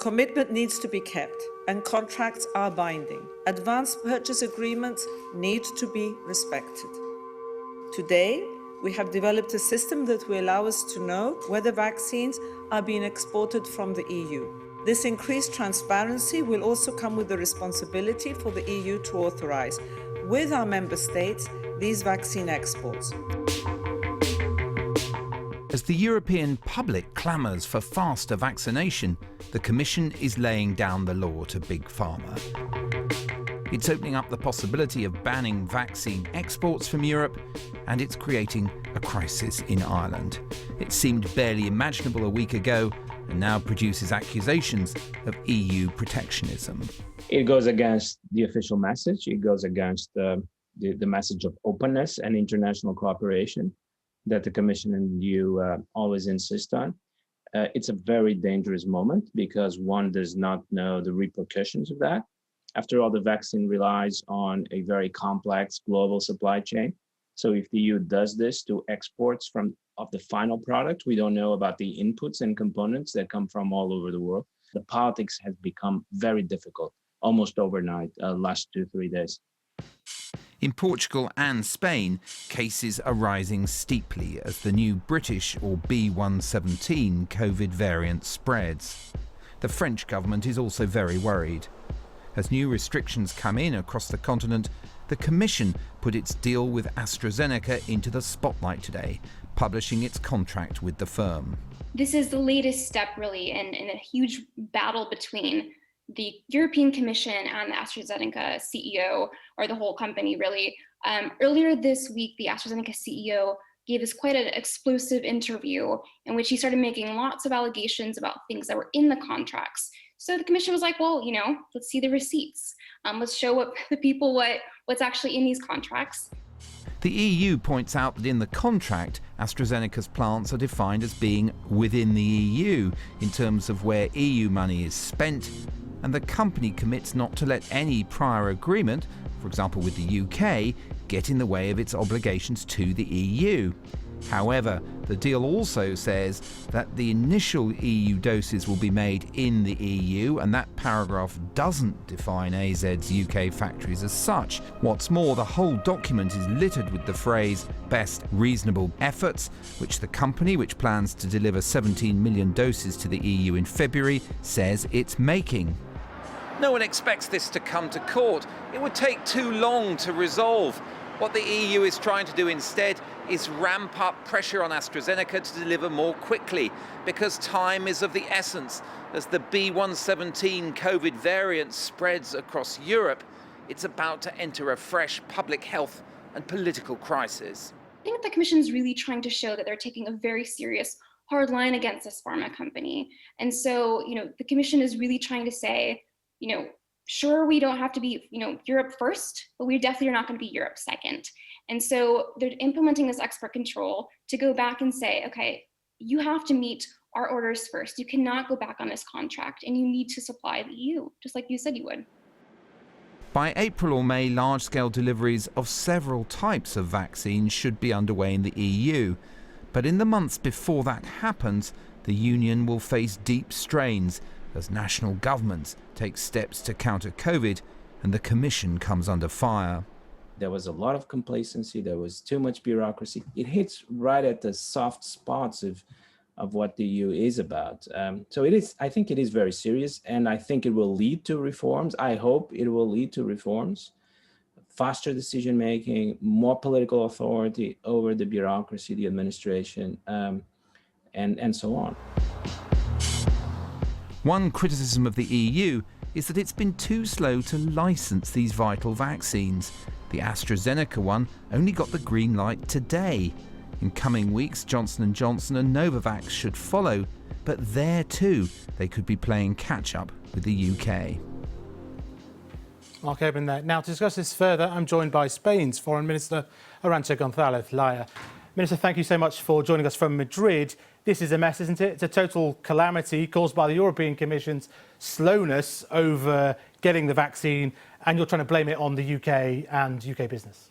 Commitment needs to be kept, and contracts are binding. Advanced purchase agreements need to be respected. Today, we have developed a system that will allow us to know whether vaccines are being exported from the EU. This increased transparency will also come with the responsibility for the EU to authorise, with our member states, these vaccine exports. As the European public clamours for faster vaccination, the Commission is laying down the law to Big Pharma. It's opening up the possibility of banning vaccine exports from Europe, and it's creating a crisis in Ireland. It seemed barely imaginable a week ago, and now produces accusations of EU protectionism. It goes against the official message. It goes against the message of openness and international cooperation that the Commission and EU always insist on. It's a very dangerous moment because one does not know the repercussions of that. After all, the vaccine relies on a very complex global supply chain. So if the EU does this to exports of the final product, we don't know about the inputs and components that come from all over the world. The politics has become very difficult, almost overnight, last 2-3 days. In Portugal and Spain, cases are rising steeply as the new British or B117 Covid variant spreads. The French government is also very worried. As new restrictions come in across the continent, the Commission put its deal with AstraZeneca into the spotlight today, publishing its contract with the firm. This is the latest step, really, in a huge battle between the European Commission and the AstraZeneca CEO, or the whole company, really. Earlier this week, the AstraZeneca CEO gave us quite an explosive interview in which he started making lots of allegations about things that were in the contracts. So the Commission was like, well, let's see the receipts. Let's show the people what's actually in these contracts. The EU points out that in the contract, AstraZeneca's plants are defined as being within the EU in terms of where EU money is spent, and the company commits not to let any prior agreement, for example with the UK, get in the way of its obligations to the EU. However, the deal also says that the initial EU doses will be made in the EU, and that paragraph doesn't define AZ's UK factories as such. What's more, the whole document is littered with the phrase best reasonable efforts, which the company, which plans to deliver 17 million doses to the EU in February, says it's making. No one expects this to come to court. It would take too long to resolve. What the EU is trying to do instead is ramp up pressure on AstraZeneca to deliver more quickly, because time is of the essence. As the B117 Covid variant spreads across Europe, it's about to enter a fresh public health and political crisis. I think the Commission is really trying to show that they're taking a very serious, hard line against this pharma company. And so, the Commission is really trying to say, sure, we don't have to be, Europe first, but we definitely are not going to be Europe second. And so they're implementing this export control to go back and say, okay, you have to meet our orders first. You cannot go back on this contract, and you need to supply the EU, just like you said you would. By April or May, large-scale deliveries of several types of vaccines should be underway in the EU. But in the months before that happens, the Union will face deep strains as national governments take steps to counter Covid and the Commission comes under fire. There was a lot of complacency. There was too much bureaucracy. It hits right at the soft spots of what the EU is about. So I think it is very serious, and I think it will lead to reforms. I hope it will lead to reforms, faster decision-making, more political authority over the bureaucracy, the administration, and so on. One criticism of the EU is that it's been too slow to license these vital vaccines. The AstraZeneca one only got the green light today. In coming weeks, Johnson & Johnson and Novavax should follow, but there too, they could be playing catch-up with the UK. Mark Oban there. Now, to discuss this further, I'm joined by Spain's Foreign Minister, Arancha González-Laya. Minister, thank you so much for joining us from Madrid. This is a mess, isn't it? It's a total calamity caused by the European Commission's slowness over getting the vaccine, and you're trying to blame it on the UK and UK business.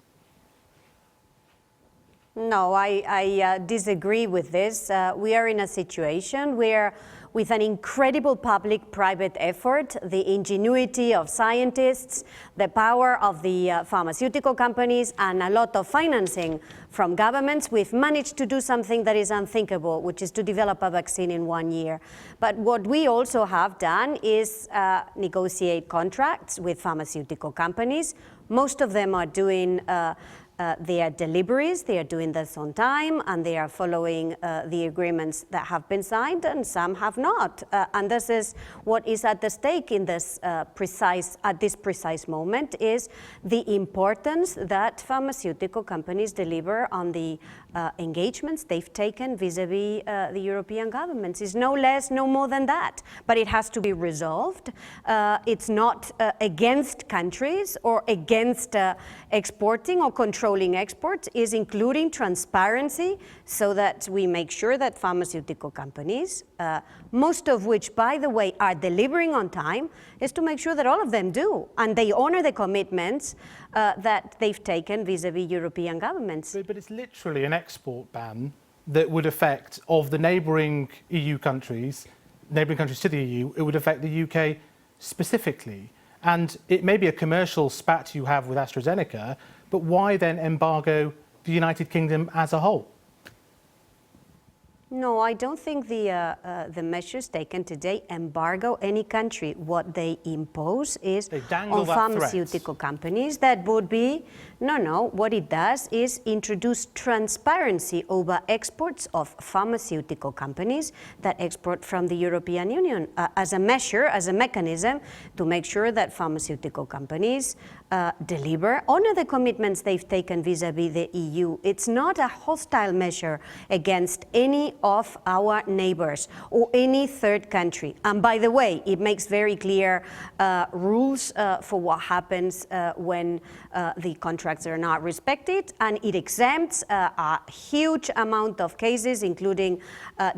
No, I disagree with this. We are in a situation where, with an incredible public-private effort, the ingenuity of scientists, the power of the pharmaceutical companies, and a lot of financing from governments, we've managed to do something that is unthinkable, which is to develop a vaccine in 1 year. But what we also have done is negotiate contracts with pharmaceutical companies. Most of them are doing their deliveries, they are doing this on time, and they are following the agreements that have been signed, and some have not. And this is what is at the stake in this precise moment, is the importance that pharmaceutical companies deliver on the engagements they've taken vis-a-vis the European governments. It's no less, no more than that. But it has to be resolved. It's not against countries or against exporting or controlling exports, is including transparency so that we make sure that pharmaceutical companies, most of which, by the way, are delivering on time, is to make sure that all of them do, and they honor the commitments that they've taken vis-a-vis European governments. But it's literally an export ban that would affect, of the neighbouring EU countries, neighbouring countries to the EU, it would affect the UK specifically. And it may be a commercial spat you have with AstraZeneca, but why then embargo the United Kingdom as a whole? No, I don't think the measures taken today embargo any country. What they impose is on pharmaceutical companies that would be, no, what it does is introduce transparency over exports of pharmaceutical companies that export from the European Union as a measure, as a mechanism to make sure that pharmaceutical companies deliver, honor the commitments they've taken vis-a-vis the EU. It's not a hostile measure against any of our neighbors or any third country. And by the way, it makes very clear rules for what happens when the contracts are not respected, and it exempts a huge amount of cases, including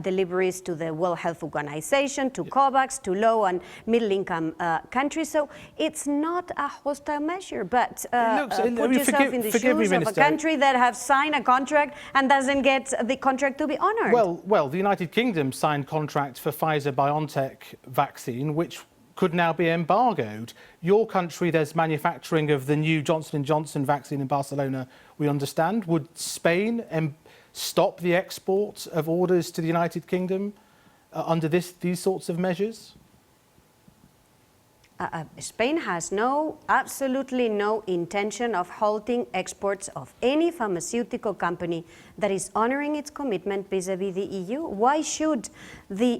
deliveries to the World Health Organization, to COVAX, to low and middle income countries. So it's not a hostile measure, but put yourself in the shoes of a country that have signed a contract and doesn't get the contract to be honored. Well, the United Kingdom signed contracts for Pfizer-BioNTech vaccine, which could now be embargoed. Your country, there's manufacturing of the new Johnson & Johnson vaccine in Barcelona, we understand. Would Spain stop the export of orders to the United Kingdom under these sorts of measures? Spain has absolutely no intention of halting exports of any pharmaceutical company that is honoring its commitment vis-a-vis the EU. Why should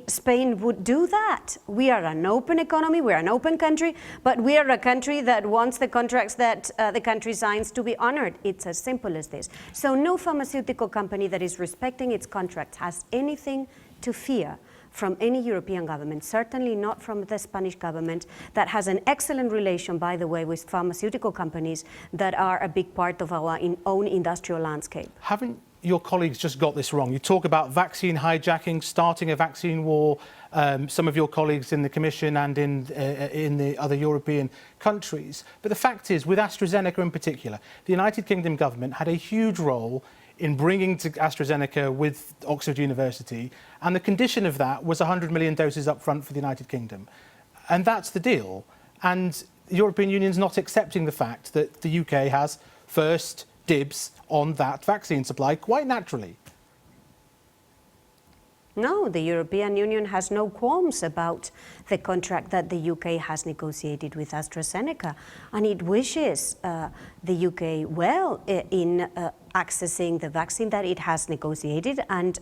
Spain would do that? We are an open economy, we're an open country, but we are a country that wants the contracts that the country signs to be honored. It's as simple as this. So no pharmaceutical company that is respecting its contracts has anything to fear from any European government, certainly not from the Spanish government, that has an excellent relation, by the way, with pharmaceutical companies that are a big part of our own industrial landscape. Haven't your colleagues just got this wrong? You talk about vaccine hijacking, starting a vaccine war, some of your colleagues in the Commission and in the other European countries. But the fact is, with AstraZeneca in particular, the United Kingdom government had a huge role in bringing to AstraZeneca with Oxford University, and the condition of that was 100 million doses up front for the United Kingdom. And that's the deal. And the European Union's not accepting the fact that the UK has first dibs on that vaccine supply, quite naturally. No, the European Union has no qualms about the contract that the UK has negotiated with AstraZeneca, and it wishes the UK well in accessing the vaccine that it has negotiated and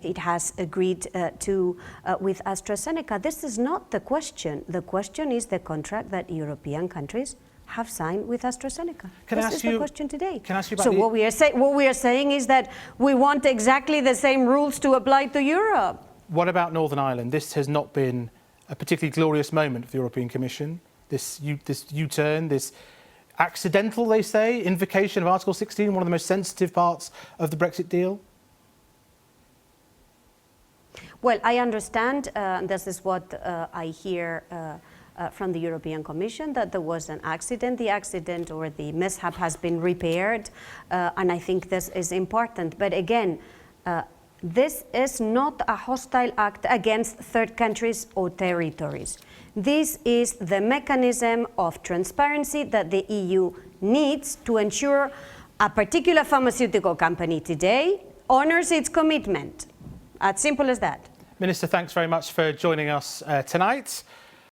it has agreed to with AstraZeneca. This is not the question. The question is the contract that European countries have signed with AstraZeneca. This is the question today. Can I ask you about so what we are saying is that we want exactly the same rules to apply to Europe. What about Northern Ireland? This has not been a particularly glorious moment for the European Commission. This U-turn, this accidental, they say, invocation of Article 16, one of the most sensitive parts of the Brexit deal. Well, I understand, this is what I hear from the European Commission that there was an accident. The accident or the mishap has been repaired, and I think this is important. But again, this is not a hostile act against third countries or territories. This is the mechanism of transparency that the EU needs to ensure a particular pharmaceutical company today honors its commitment. As simple as that. Minister, thanks very much for joining us tonight.